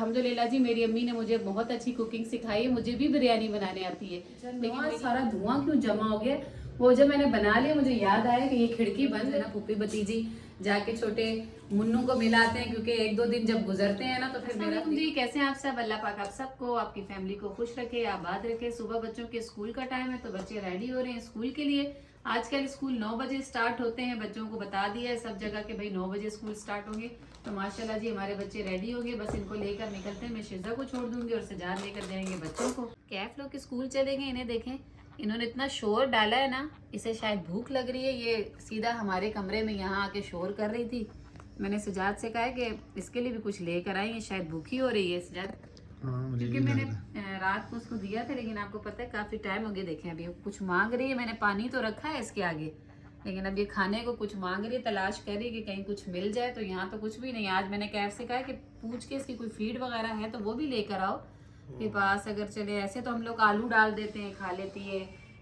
अल्हम्दुलिल्लाह जी मेरी अम्मी ने मुझे बहुत अच्छी कुकिंग सिखाई है, मुझे भी बिरयानी बनाने आती है। लेकिन सारा धुआं क्यों जमा हो गया, वो जब मैंने बना लिया मुझे याद आया कि ये खिड़की बंद है ना। फूफी भतीजी जाके छोटे मुन्नू को मिलाते हैं, क्योंकि 1-2 दिन जब गुजरते हैं ना तो फिर मेरा जी कैसे हैं आप सब। अल्लाह पाक आप सबको आपकी फैमिली को खुश रखे, आबाद रखे। सुबह बच्चों के स्कूल का टाइम है तो बच्चे रेडी हो रहे हैं स्कूल के लिए। आजकल स्कूल 9 बजे स्टार्ट होते हैं, बच्चों को बता दिया है सब जगह के भाई 9 बजे स्कूल स्टार्ट होंगे। तो माशाल्लाह जी हमारे बच्चे रेडी हो गए, बस इनको लेकर निकलते हैं। मैं शिजा को छोड़ दूंगी और सजाद लेकर जाएंगे बच्चों को। कैफ लोग के स्कूल चले गए, इन्हें देखें इन्होंने इतना शोर डाला है ना, इसे शायद भूख लग रही है। ये सीधा हमारे कमरे में यहाँ आके शोर कर रही थी। मैंने सजाद से कहा कि इसके लिए भी कुछ लेकर आई, ये शायद भूखी हो रही है सजाद, क्योंकि मैंने रात को उसको दिया था। लेकिन आपको पता है काफी टाइम हो गया, देखें अभी कुछ मांग रही है। मैंने पानी तो रखा है इसके आगे, लेकिन अब ये खाने को कुछ मांग रही है, तलाश कर रही है कि कहीं कुछ मिल जाए। तो यहाँ तो कुछ भी नहीं। आज मैंने कैफ से कहा कि पूछ के इसकी कोई फीड वगैरह है तो वो भी लेकर आओ के पास अगर चले। ऐसे तो हम लोग आलू डाल देते हैं, खा लेती है,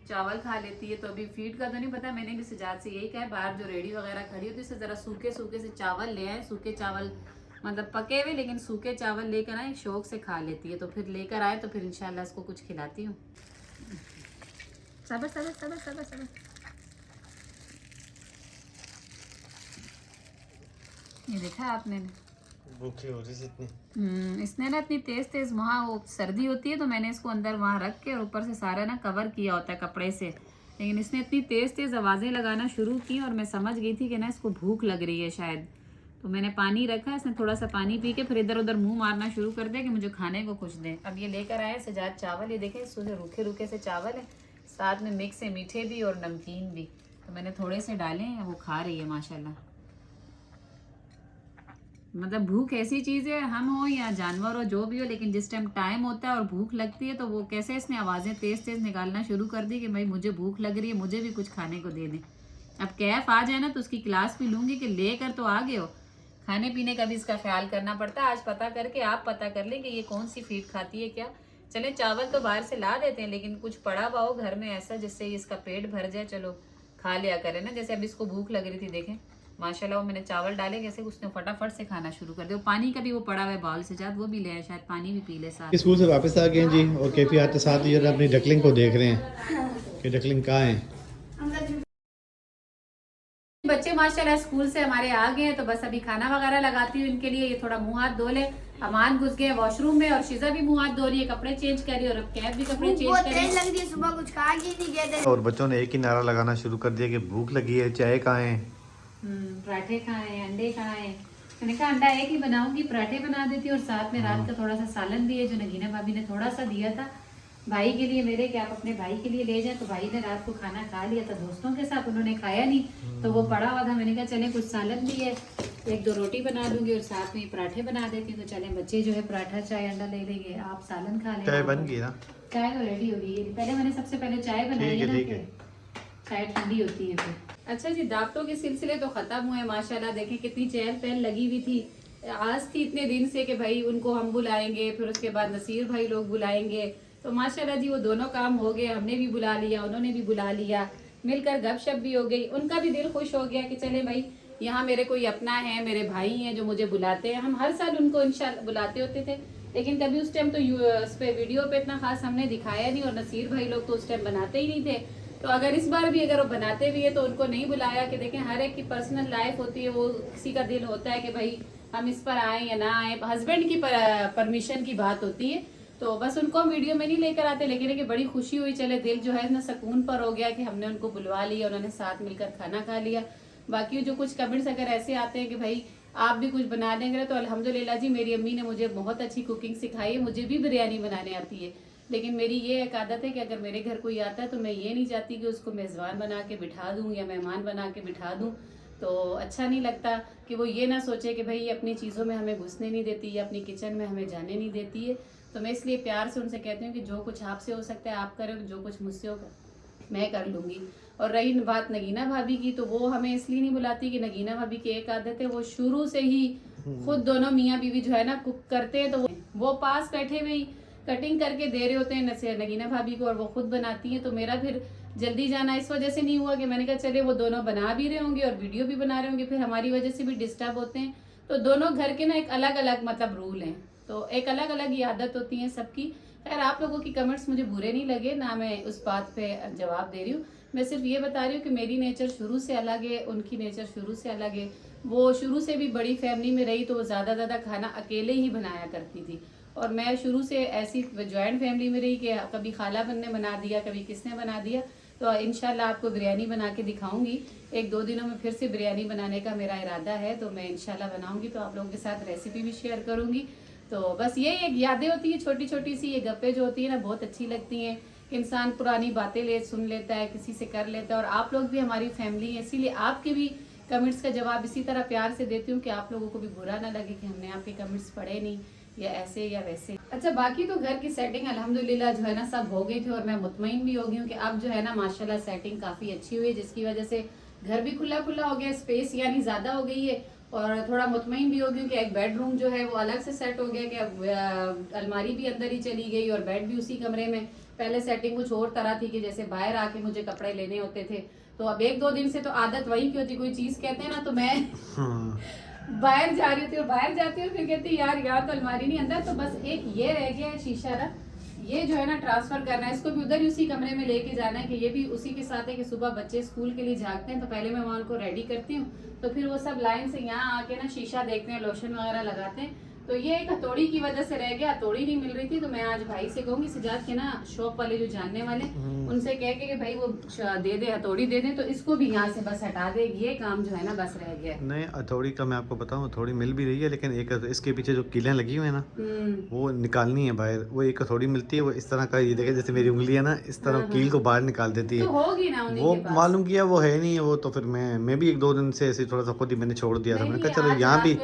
चावल खा लेती है, तो अभी फीड का तो नहीं पता। मैंने भी सजाद से यही कहा है, बाहर जो रेडी वगैरह खड़ी होती है उससे जरा सूखे सूखे से चावल ले आए। सूखे चावल मतलब पके हुए, लेकिन सूखे चावल लेकर आए, शौक से खा लेती है। तो फिर लेकर आए तो फिर इंशाल्लाह इसको कुछ खिलाती हूँ। सबर सबर सबर सबर सबर। ये देखा आपने, भूखी हो रही थी इतनी। इसने ना इतनी तेज तेज, वहाँ वो सर्दी होती है तो मैंने इसको अंदर वहाँ रख के और ऊपर से सारा ना कवर किया होता है कपड़े से। लेकिन इसने इतनी तेज तेज आवाज़ें लगाना शुरू की और मैं समझ गई थी कि ना इसको भूख लग रही है शायद। तो मैंने पानी रखा, इसने थोड़ा सा पानी पी के फिर इधर उधर मुंह मारना शुरू कर दिया कि मुझे खाने को कुछ दें। अब ये लेकर आए सजाद चावल, ये देखें इसमें रूखे रूखे से चावल है, साथ में मिक्स है मीठे भी और नमकीन भी। तो मैंने थोड़े से डाले हैं, वो खा रही है माशाल्लाह। मतलब भूख ऐसी चीज़ है, हम हो या जानवर हो जो भी हो, लेकिन जिस टाइम टाइम होता है और भूख लगती है तो वो कैसे इसने आवाज़ें तेज़ तेज़ निकालना शुरू कर दी कि भाई मुझे भूख लग रही है, मुझे भी कुछ खाने को दे दें। अब कैफ आ जाए ना तो उसकी क्लास भी लूँगी कि लेकर तो आ गए हो, खाने पीने का भी इसका ख्याल करना पड़ता है। आज पता करके आप पता कर लें कि ये कौन सी फीड खाती है क्या। चले चावल तो बाहर से ला देते हैं, लेकिन कुछ पड़ा हुआ हो घर में ऐसा जिससे इसका पेट भर जाए, चलो खा लिया करे ना। जैसे अब इसको भूख लग रही थी, देखें माशाल्लाह वो मैंने चावल डाले कैसे उसने फटाफट से खाना शुरू कर दिया। पानी का भी वो पड़ा हुआ है बाउल से, जात वो भी ले आए, शायद पानी भी पी ले साथ। स्कूल से वापस आ गए हैं जी, और कैफी आते साथ ही अपनी डकलिंग को देख रहे हैं कि डकलिंग कहाँ है। बच्चे माशाल्लाह स्कूल से हमारे आ गए हैं, तो बस अभी खाना वगैरह लगाती हूँ इनके लिए। ये थोड़ा मुंह हाथ धो ले। अमान घुस गए वॉशरूम में और शिजा भी मुंह हाथ धो रही है, कपड़े चेंज कर रही है, और अब कैब भी कपड़े चेंज कर रही है। सुबह कुछ खा के नहीं गए थे और बच्चों ने एक ही नारा लगाना शुरू कर दिया कि भूख लगी है, चाय कहाँ है। पराठे खाए, अंडे खाए। मैंने कहा अंडा एक ही बनाऊंगी, पराठे बना देती और साथ में रात का थोड़ा सा सालन भी है जो नगीना भाभी ने थोड़ा सा दिया था भाई के लिए मेरे, कि आप अपने भाई के लिए ले जाए। तो भाई ने रात को खाना खा लिया था दोस्तों के साथ, उन्होंने खाया नहीं तो वो पड़ा हुआ था। मैंने कहा चले कुछ सालन भी है, 1-2 रोटी बना दूंगी और साथ में पराठे बना देती हूँ। तो चले बच्चे जो है पराठा चाय अंडा ले लेंगे, आप सालन खा लेंगे। चाय बन गई ना? चाय तो रेडी हो गई है। पहले मैंने सबसे पहले चाय बनाई है ना, चाय ठंडी होती है फिर। अच्छा जी, दावतों के सिलसिले तो खत्म हुए माशाल्लाह। देखें कितनी चहल पहल लगी हुई थी। आज थी इतने दिन से कि भाई उनको हम बुलाएंगे, फिर उसके बाद नसीर भाई लोग बुलाएंगे। तो माशाल्लाह जी वो दोनों काम हो गए, हमने भी बुला लिया, उन्होंने भी बुला लिया, मिलकर गपशप भी हो गई। उनका भी दिल खुश हो गया कि चले भाई यहाँ मेरे कोई अपना है, मेरे भाई हैं जो मुझे बुलाते हैं। हम हर साल उनको इंशाल्लाह बुलाते होते थे, लेकिन कभी उस टाइम तो उस पे वीडियो पे इतना खास हमने दिखाया नहीं, और नसीर भाई लोग तो उस टाइम बनाते ही नहीं थे। तो अगर इस बार भी अगर वो बनाते भी है तो उनको नहीं बुलाया कि देखें हर एक की पर्सनल लाइफ होती है, वो किसी का दिल होता है कि भाई हम इस पर आए या ना आए, हस्बैंड की परमिशन की बात होती है। तो बस उनको हम वीडियो में नहीं लेकर आते, लेकिन कि बड़ी खुशी हुई, चले दिल जो है ना सुकून पर हो गया कि हमने उनको बुलवा लिया, उन्होंने साथ मिलकर खाना खा लिया। बाकी जो कुछ कमेंट्स अगर ऐसे आते हैं कि भाई आप भी कुछ बना देंगे, तो अल्हम्दुलिल्लाह जी मेरी अम्मी ने मुझे बहुत अच्छी कुकिंग सिखाई है, मुझे भी बिरयानी बनाने आती है। लेकिन मेरी ये एक आदत है कि अगर मेरे घर कोई आता है तो मैं ये नहीं चाहती कि उसको मेज़बान बना के बिठा दूँ या मेहमान बना के बिठा दूँ। तो अच्छा नहीं लगता कि वो ये ना सोचे कि भाई अपनी चीज़ों में हमें घुसने नहीं देती या अपनी किचन में हमें जाने नहीं देती है। तो मैं इसलिए प्यार से उनसे कहती हूँ कि जो कुछ आपसे हो सकता है आप करो, जो कुछ मुझसे होगा मैं कर लूँगी। और रही बात नगीना भाभी की, तो वो हमें इसलिए नहीं बुलाती कि नगीना भाभी की एक आदत है, वो शुरू से ही खुद दोनों मियाँ बीवी जो है ना कुक करते हैं। तो वो पास बैठे हुए कटिंग करके दे रहे होते हैं नगीना भाभी को, और वो खुद बनाती हैं। तो मेरा फिर जल्दी जाना इस वजह से नहीं हुआ कि मैंने कहा चले वो दोनों बना भी रहे होंगे और वीडियो भी बना रहे होंगे, फिर हमारी वजह से भी डिस्टर्ब होते हैं। तो दोनों घर के ना एक अलग अलग मतलब रूल हैं। तो एक अलग अलग ही आदत होती है सबकी। खैर आप लोगों की कमेंट्स मुझे बुरे नहीं लगे ना, मैं उस बात पे जवाब दे रही हूँ। मैं सिर्फ ये बता रही हूँ कि मेरी नेचर शुरू से अलग है, उनकी नेचर शुरू से अलग है। वो शुरू से भी बड़ी फैमिली में रही तो वो ज़्यादा खाना अकेले ही बनाया करती थी, और मैं शुरू से ऐसी जॉइंट फैमिली में रही कि कभी खालाबन ने बना दिया, कभी किसने बना दिया। तो इंशाल्लाह आपको बिरयानी बना के दिखाऊंगी। 1-2 दिनों में फिर से बिरयानी बनाने का मेरा इरादा है, तो मैं इंशाल्लाह बनाऊंगी, तो आप लोगों के साथ रेसिपी भी शेयर करूंगी। तो बस ये एक यादें होती है छोटी छोटी सी, ये गप्पे जो होती है ना बहुत अच्छी लगती हैं। इंसान पुरानी बातें सुन लेता है, किसी से कर लेता है, और आप लोग भी हमारी फैमिली है, इसीलिए आपके भी कमेंट्स का जवाब इसी तरह प्यार से देती हूँ कि आप लोगों को भी बुरा ना लगे कि हमने आपके कमेंट्स पढ़े नहीं या ऐसे या वैसे। अच्छा, बाकी तो घर की सेटिंग अल्हम्दुलिल्लाह जो है ना सब हो गई थी, और मैं मुतमईन भी हो गई हूँ कि अब जो है ना माशाल्लाह सेटिंग काफ़ी अच्छी हुई है, जिसकी वजह से घर भी खुला खुला हो गया, स्पेस यानी ज़्यादा हो गई है, और थोड़ा मुतमईन भी हो गई हूँ कि एक बेडरूम जो है वो अलग से सेट हो गया, कि अब अलमारी भी अंदर ही चली गई और बेड भी उसी कमरे में। पहले सेटिंग कुछ और तरह थी कि जैसे बाहर आके मुझे कपड़े लेने होते थे, तो अब 1-2 दिन से तो आदत वही की होती, कोई चीज़ कहते हैं ना तो मैं बाहर जा रही होती और बाहर जाती हूँ, फिर कहती यार यहाँ तो अलमारी नहीं अंदर। तो बस एक ये रह गया है शीशा ना, ये जो है ना ट्रांसफर करना है, इसको भी उधर ही उसी कमरे में लेके जाना है, कि ये भी उसी के साथ है कि सुबह बच्चे स्कूल के लिए जागते हैं तो पहले मैं वहाँ उनको रेडी करती हूँ, तो फिर वो सब लाइन से यहाँ आके ना शीशा देखते हैं, लोशन वगैरह लगाते हैं। तो ये एक हथौड़ी की वजह से रह गया, हथौड़ी नहीं मिल रही थी, तो मैं आज भाई से कहूंगी सिजाद के ना शॉप वाले जो जानने वाले, उनसे कह के कि भाई वो दे दे, हथौड़ी दे दे, तो इसको भी यहाँ से बस हटा दे, ये काम जो है ना बस रह गया। नहीं, हथौड़ी का मैं आपको बताऊं, हथौड़ी मिल भी रही है, लेकिन एक इसके पीछे जो कीलें लगी हुई है ना वो निकालनी है बाहर। वो एक हथौड़ी मिलती है, वो इस तरह का, ये देखे जैसे मेरी उंगली है ना, इस तरह कील को बाहर निकाल देती है। तो होगी ना उन्हीं वो के पास। मालूम किया वो है नहीं है वो, तो फिर मैं भी 1-2 दिन से ऐसे थोड़ा सा खुद ही मैंने छोड़ दिया था। मैंने कहा चलो यहाँ भी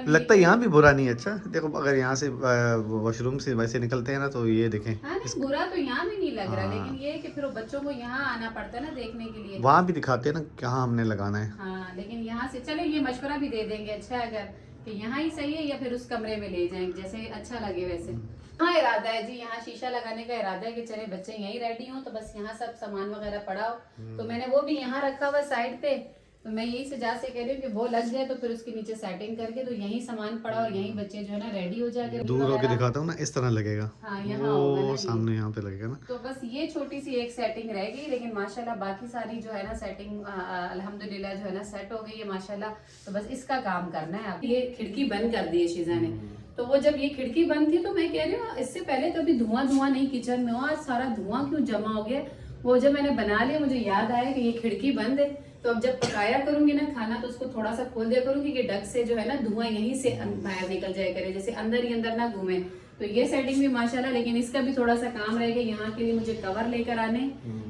लगता है, यहाँ भी बुरा नहीं है। अच्छा देखो, अगर यहाँ से वॉशरूम से वैसे निकलते हैं ना तो ये देखें, हाँ नहीं, बुरा तो यहाँ भी नहीं लग रहा, लेकिन ये है कि फिर वो बच्चों को यहाँ आना पड़ता है ना देखने के लिए। वहाँ भी दिखाते हैं ना कहाँ हमने लगाना है। हाँ, लेकिन यहाँ से चले, ये मशवरा भी दे देंगे अच्छा है, अगर कि यहाँ ही सही है या फिर उस कमरे में ले जाएंगे, जैसे अच्छा लगे वैसे। हाँ इरादा है जी, यहाँ शीशा लगाने का इरादा है कि चले बच्चे यहीं रेडी हो, तो बस यहाँ सब सामान वगैरह पड़ा हो, तो मैंने वो भी यहाँ रखा हुआ साइड पे। तो मैं यही सजा से कह रही हूँ कि वो लग जाए तो फिर उसके नीचे सेटिंग करके, तो यहीं सामान पड़ा और यहीं बच्चे जो है ना रेडी हो जाके। दूर होके दिखाता हूँ ना, इस तरह लगेगा। हाँ यहाँ होगा ना, सामने यहाँ पे लगेगा ना। तो बस ये छोटी सी एक सेटिंग रह गई, लेकिन माशाल्लाह बाकी सारी जो है ना सेटिंग अल्हम्दुलिल्लाह जो है ना सेट हो गई है माशाल्लाह। तो बस इसका काम करना है। अब ये खिड़की बंद कर दी है शीजा ने, तो वो जब ये खिड़की बंद थी तो मैं कह रही हूँ इससे पहले कभी धुआं नहीं किचन में, आज सारा धुआं क्यों जमा हो गया। वो जब मैंने बना लिया मुझे याद आया कि ये खिड़की बंद है, तो अब जब पकाया करूंगी ना खाना तो उसको थोड़ा सा खोल दिया करूंगी कि डक से जो है ना धुआं यहीं से बाहर निकल जाए करे, जैसे अंदर ही अंदर ना घूमे। तो ये सेटिंग भी माशाल्लाह, लेकिन इसका भी थोड़ा सा काम रह गया। यहाँ के लिए मुझे कवर लेकर आने,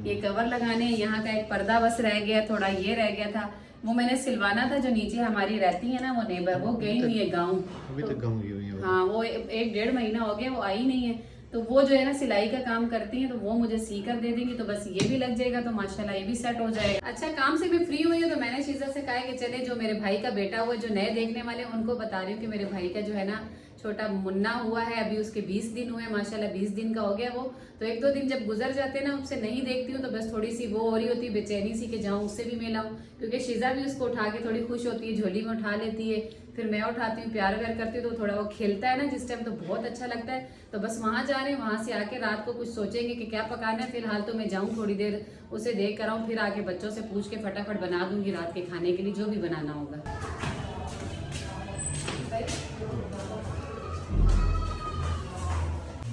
ये कवर लगाने, यहाँ का एक पर्दा बस रह गया, थोड़ा ये रह गया था, वो मैंने सिलवाना था। जो नीचे हमारी रहती है ना वो नेबर, वो गई हुई है गाँव, अभी तक गाँव गई हुई है। हाँ वो 1-1.5 महीना हो गया वो आई नहीं है, तो वो जो है ना सिलाई का काम करती हैं, तो वो मुझे सी कर दे देंगी, तो बस ये भी लग जाएगा, तो माशाल्लाह ये भी सेट हो जाएगा। अच्छा, काम से भी फ्री हुई है, तो मैंने शीजा से कहा कि चले जो मेरे भाई का बेटा हुआ, जो नए देखने वाले उनको बता रही हूँ कि मेरे भाई का जो है ना छोटा मुन्ना हुआ है, अभी उसके 20 दिन हुए माशाल्लाह, 20 दिन का हो गया वो। तो 1-2 दिन जब गुजर जाते हैं ना, उससे नहीं देखती हूँ तो बस थोड़ी सी वो हो रही होती है बेचैनी सी कि जाऊँ उससे भी मिलाऊँ, क्योंकि शीजा भी उसको उठा के थोड़ी खुश होती है, झोली में उठा लेती है, फिर मैं उठाती हूँ, प्यार व्यार करती हूँ, तो थोड़ा वो खेलता है ना जिस टाइम, तो बहुत अच्छा लगता है। तो बस वहाँ जा रहे हैं, वहाँ से आके रात को कुछ सोचेंगे कि क्या पकाना है। फिलहाल तो मैं जाऊँ थोड़ी देर उसे देख कर आऊँ, फिर आके बच्चों से पूछ के फटाफट बना दूंगी रात के खाने के लिए जो भी बनाना होगा।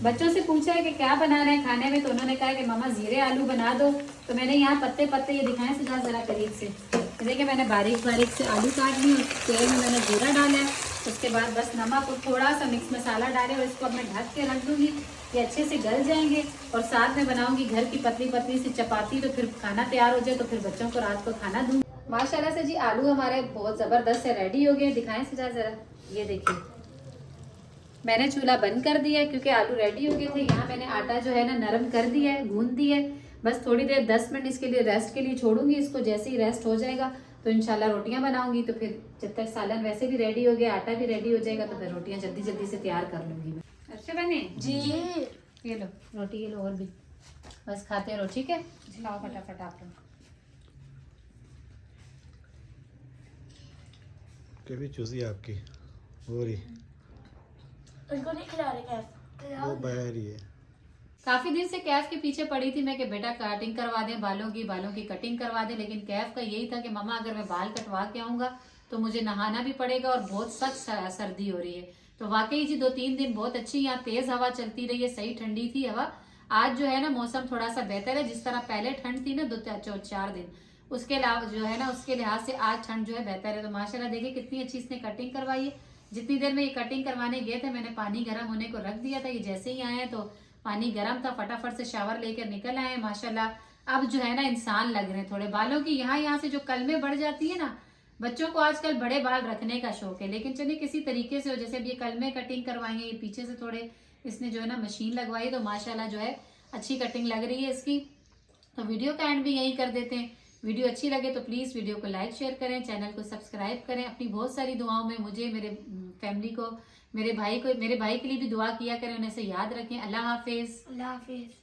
बच्चों से पूछा है कि क्या बना रहे हैं खाने में, तो उन्होंने कहा कि मामा जीरे आलू बना दो। तो मैंने यहाँ पत्ते पत्ते ये दिखाए से जरा करीब से, देखिए मैंने बारीक बारीक से आलू काट ली, तेल में मैंने जीरा डाला है, उसके बाद बस नमक और थोड़ा सा मिक्स मसाला डाले, और इसको अब मैं ढक के रख दूंगी, ये अच्छे से गल जाएंगे। और साथ में बनाऊंगी घर की पतली पतली सी चपाती, तो फिर खाना तैयार हो जाए, तो फिर बच्चों को रात को खाना दूँ। माशाल्लाह से जी आलू हमारे बहुत ज़बरदस्त से रेडी हो गए, दिखाएं से जरा, ये देखिए मैंने चूल्हा बंद कर दिया है क्योंकि आलू रेडी हो गए थे। यहाँ मैंने आटा जो है ना नरम कर दिया है, गूंद दिया है, बस थोड़ी देर 10 मिनट इसके लिए रेस्ट के लिए छोड़ूंगी इसको। जैसे ही रेस्ट हो जाएगा तो इंशाल्लाह रोटियां बनाऊंगी, तो फिर जब तक सालन वैसे भी रेडी हो गया, आटा भी रेडी हो जाएगा, तो फिर रोटियां जल्दी जल्दी से तैयार कर लूंगी मैं। अच्छा बने जी, ये लो रोटी, ये लो और भी, बस खाते रहो, ठीक है, खाओ फटाफट आप लोग। कैसी चूसी आपकी हो रही उनको नहीं खिला रहे कैफ। वो बाहर ही है। काफी दिन से कैफ के पीछे पड़ी थी मैं कि बेटा कटिंग करवा दें बालों की कटिंग करवा दें, लेकिन कैफ का यही था कि मम्मा अगर मैं बाल कटवा के आऊंगा तो मुझे नहाना भी पड़ेगा और बहुत सख्त सर्दी हो रही है। तो वाकई जी 2-3 दिन बहुत अच्छी यहाँ तेज हवा चलती रही है, सही ठंडी थी हवा। आज जो है ना मौसम थोड़ा सा बेहतर है, जिस तरह पहले ठंड थी ना 2-4 दिन, उसके अलावा जो है ना उसके लिहाज से आज ठंड जो है बेहतर है। तो माशाल्लाह देखिए कितनी अच्छी इसने कटिंग करवाई है। जितनी देर में ये कटिंग करवाने गए थे मैंने पानी गर्म होने को रख दिया था, ये जैसे ही आए हैं तो पानी गर्म था, फटाफट से शावर लेकर निकल आए हैं माशाल्लाह। अब जो है ना इंसान लग रहे हैं थोड़े बालों की, यहाँ से जो कलमें बढ़ जाती है ना, बच्चों को आजकल बड़े बाल रखने का शौक है, लेकिन चलिए किसी तरीके से हो, जैसे अब ये कलमें कटिंग करवाएंगे, ये पीछे से थोड़े इसने जो है ना मशीन लगवाई तो माशाल्लाह जो है अच्छी कटिंग लग रही है इसकी। तो वीडियो का एंड भी यही कर देते हैं। वीडियो अच्छी लगे तो प्लीज वीडियो को लाइक शेयर करें, चैनल को सब्सक्राइब करें। अपनी बहुत सारी दुआओं में मुझे, मेरे फैमिली को, मेरे भाई के लिए भी दुआ किया करें, उन्हें से याद रखें। अल्लाह हाफिज। अल्लाह हाफिज।